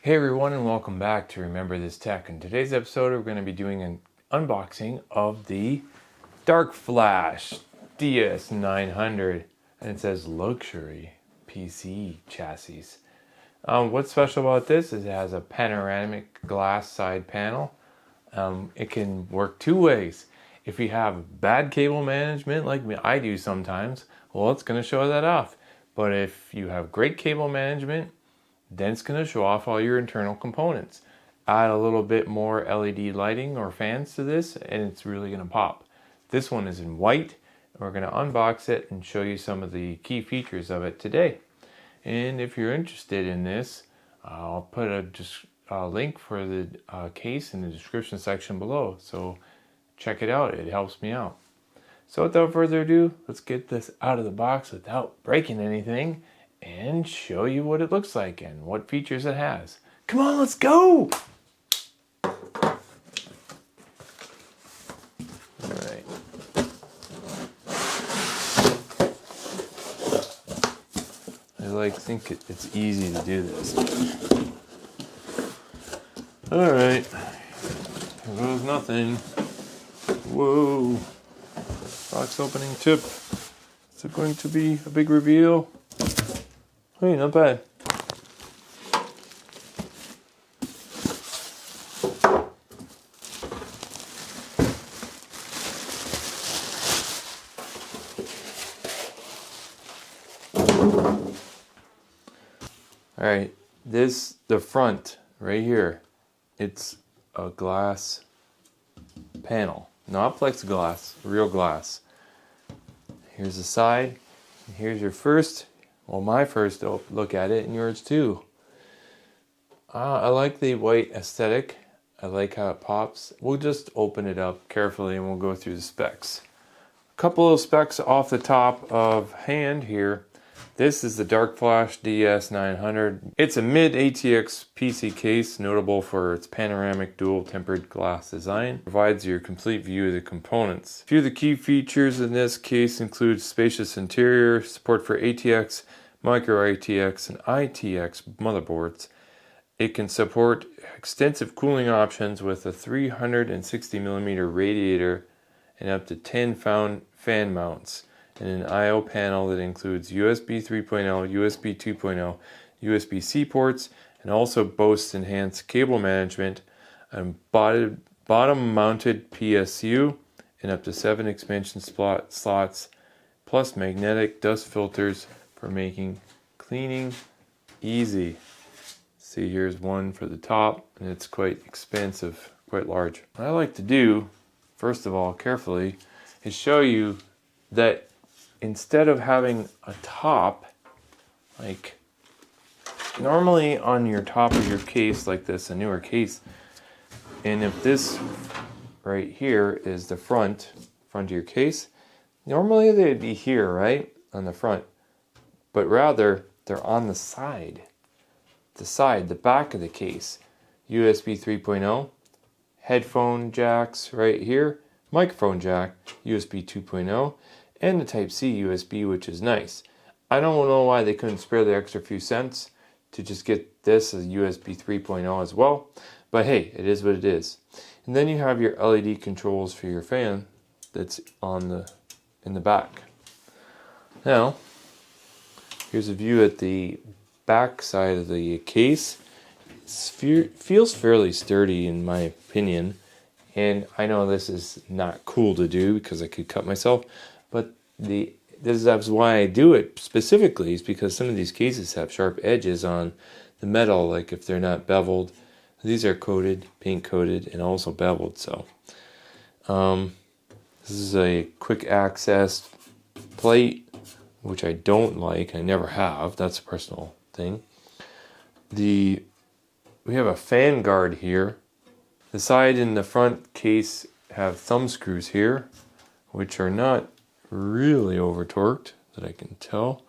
Hey everyone, and welcome back to Remember This Tech. In today's episode, we're going to be doing an unboxing of the DarkFlash DS900, and it says luxury PC chassis. What's special about this is it has a panoramic glass side panel. It can work two ways. If you have bad cable management like I do sometimes, well, it's going to show that off. But if you have great cable management, then it's going to show off all your internal components. Add a little bit more LED lighting or fans to this and it's really going to pop. This one is in white. We're going to unbox it and show you some of the key features of it today. And if you're interested in this, I'll put a link for the case in the description section below. So check it out. It helps me out. So without further ado, let's get this out of the box without breaking anything and show you what it looks like and what features it has. Come on, let's go! Alright. I think it's easy to do this. Alright. Here goes nothing. Whoa. Box opening tip. Is it going to be a big reveal? Hey, not bad. Alright, the front right here, it's a glass panel, not plexiglass, real glass. Here's the side, and here's your my first look at it, and yours too. I like the white aesthetic. I like how it pops. We'll just open it up carefully and we'll go through the specs. A couple of specs off the top of hand here. This is the DarkFlash DS900. It's a mid-ATX PC case, notable for its panoramic dual tempered glass design. Provides your complete view of the components. A few of the key features in this case include spacious interior, support for ATX, micro ATX, and ITX motherboards. It can support extensive cooling options with a 360mm radiator and up to 10 fan mounts, and an I/O panel that includes USB 3.0, USB 2.0, USB-C ports, and also boasts enhanced cable management and bottom-mounted PSU and up to 7 expansion slots, plus magnetic dust filters for making cleaning easy. See, here's one for the top, and it's quite expansive, quite large. What I like to do, first of all, carefully, is show you that instead of having a top, like normally on your top of your case like this, a newer case, and if this right here is the front of your case, normally they'd be here, right, on the front, but rather they're on the side, the back of the case. USB 3.0, headphone jacks right here, microphone jack, USB 2.0, and the Type-C USB, which is nice. I don't know why they couldn't spare the extra few cents to just get this as USB 3.0 as well, but hey, it is what it is. And then you have your LED controls for your fan that's in the back. Now, here's a view at the back side of the case. It feels fairly sturdy in my opinion, and I know this is not cool to do because I could cut myself, but that's why I do it specifically, is because some of these cases have sharp edges on the metal, like if they're not beveled. These are coated, paint coated, and also beveled. So this is a quick access plate, which I don't like. I never have. That's a personal thing. We have a fan guard here. The side and the front case have thumb screws here, which are not really over torqued that I can tell.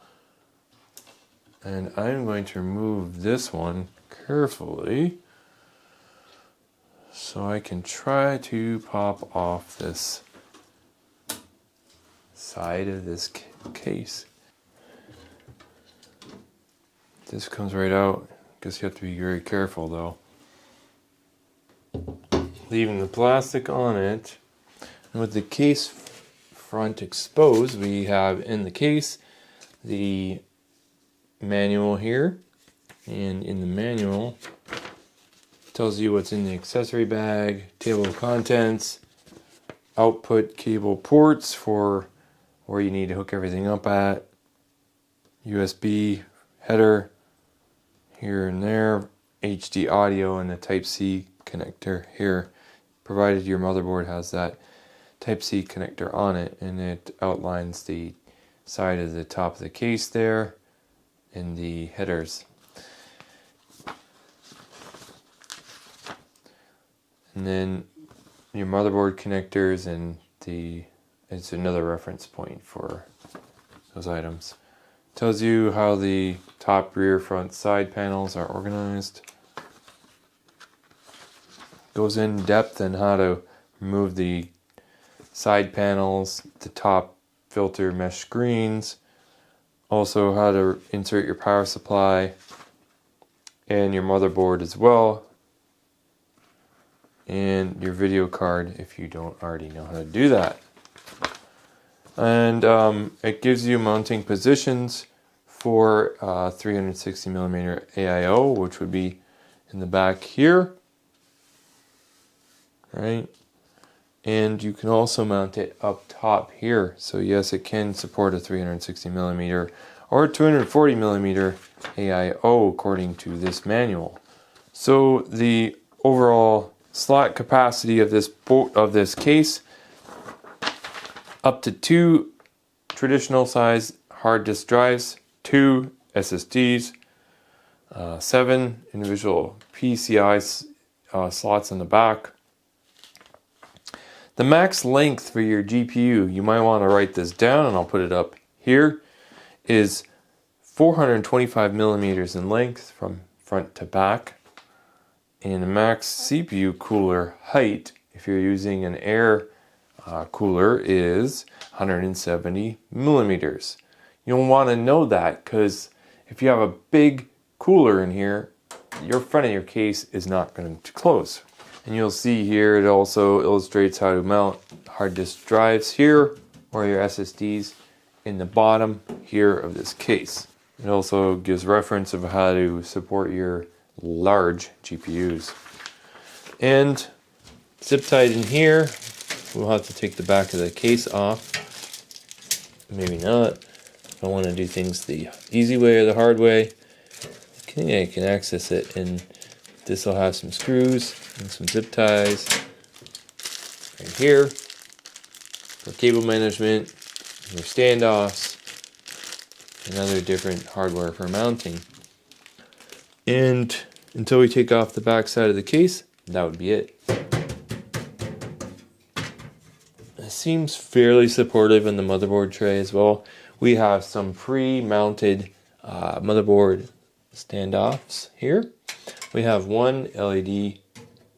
And I'm going to remove this one carefully so I can try to pop off this side of this case. This comes right out. Guess you have to be very careful though. Leaving the plastic on it. And with the case front exposed, we have in the case the manual here. And in the manual, it tells you what's in the accessory bag, table of contents, output cable ports for where you need to hook everything up at, USB header here and there, HD audio, and the Type-C connector here, provided your motherboard has that Type-C connector on it, and it outlines the side of the top of the case there and the headers. And then your motherboard connectors, and it's another reference point for those items. Tells you how the top, rear, front, side panels are organized. Goes in depth on how to remove the side panels, the top filter mesh screens, also how to insert your power supply and your motherboard as well, and your video card if you don't already know how to do that. And it gives you mounting positions for 360mm AIO, which would be in the back here, right? And you can also mount it up top here. So yes, it can support a 360mm or 240mm AIO according to this manual. So the overall slot capacity of this case, up to 2 traditional size hard disk drives, 2 SSDs, 7 individual PCI slots in the back. The max length for your GPU, you might want to write this down and I'll put it up here, is 425mm in length from front to back. And the max CPU cooler height, if you're using an air cooler, is 170mm. You'll want to know that because if you have a big cooler in here, your front of your case is not going to close. And you'll see here it also illustrates how to mount hard disk drives here, or your SSDs in the bottom here of this case. It also gives reference of how to support your large GPUs. And zip tied in here, we'll have to take the back of the case off. Maybe not. If I want to do things the easy way or the hard way, I can access it, and this will have some screws and some zip ties right here for cable management, your standoffs, and other different hardware for mounting. And until we take off the back side of the case, that would be it. It seems fairly supportive in the motherboard tray as well. We have some pre-mounted motherboard standoffs here. We have one LED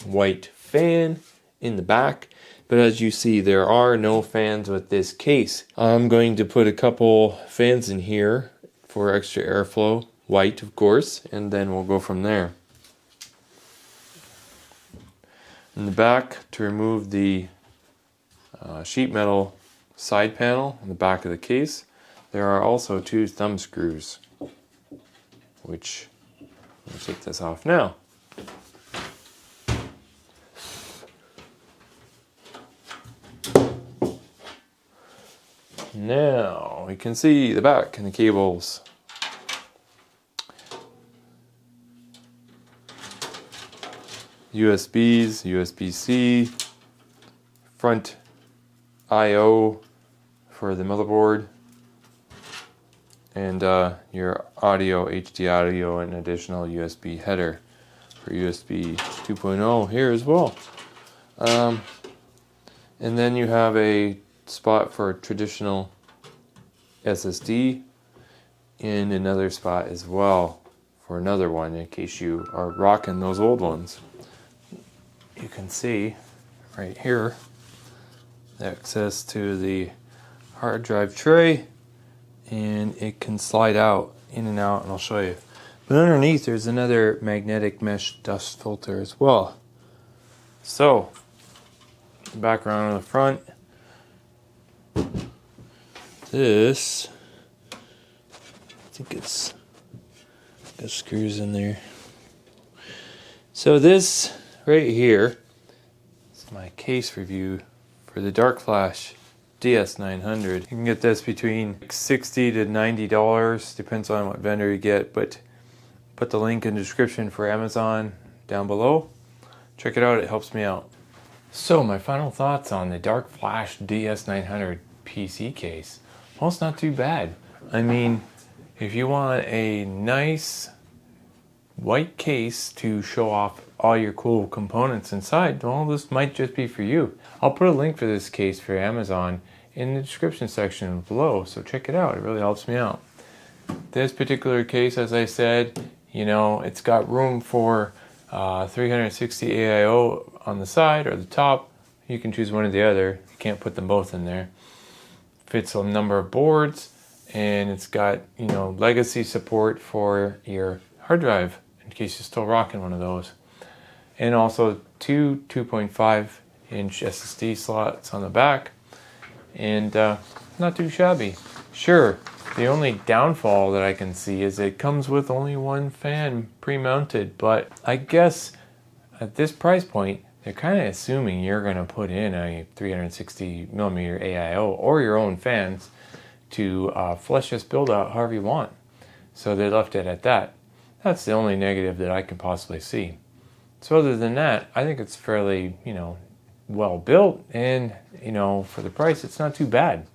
white fan in the back, but as you see, there are no fans with this case. I'm going to put a couple fans in here for extra airflow, white of course, and then we'll go from there. In the back, to remove the sheet metal side panel in the back of the case, there are also 2 thumb screws, which I'll take this off now. Now we can see the back and the cables. USBs, USB-C, front I/O for the motherboard, and your audio, HD audio, and additional USB header for USB 2.0 here as well. And then you have a spot for a traditional SSD and another spot as well for another one in case you are rocking those old ones. You can see right here access to the hard drive tray, and it can slide out in and out, and I'll show you. But underneath there's another magnetic mesh dust filter as well. So, background on the front. This, I think it's got screws in there. So this right here is my case review for the DarkFlash DS900. You can get this between $60 to $90, depends on what vendor you get, but put the link in the description for Amazon down below. Check it out, it helps me out. So my final thoughts on the DarkFlash DS900 PC case. Well, it's not too bad. I mean, if you want a nice white case to show off all your cool components inside, well, this might just be for you. I'll put a link for this case for Amazon in the description section below, so check it out. It really helps me out. This particular case, as I said, you know, it's got room for 360 AIO on the side or the top. You can choose one or the other. You can't put them both in there. Fits a number of boards, and it's got, you know, legacy support for your hard drive in case you're still rocking one of those. And also two 2.5-inch SSD slots on the back, and not too shabby. Sure, the only downfall that I can see is it comes with only one fan pre-mounted, but I guess at this price point they're kind of assuming you're going to put in a 360 millimeter AIO or your own fans to flesh this build out however you want. So they left it at that. That's the only negative that I can possibly see. So other than that, I think it's fairly, you know, well built, and, you know, for the price, it's not too bad.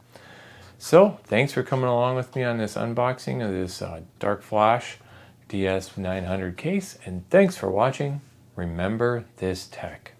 So thanks for coming along with me on this unboxing of this DarkFlash DS900 case, and thanks for watching. Remember this tech.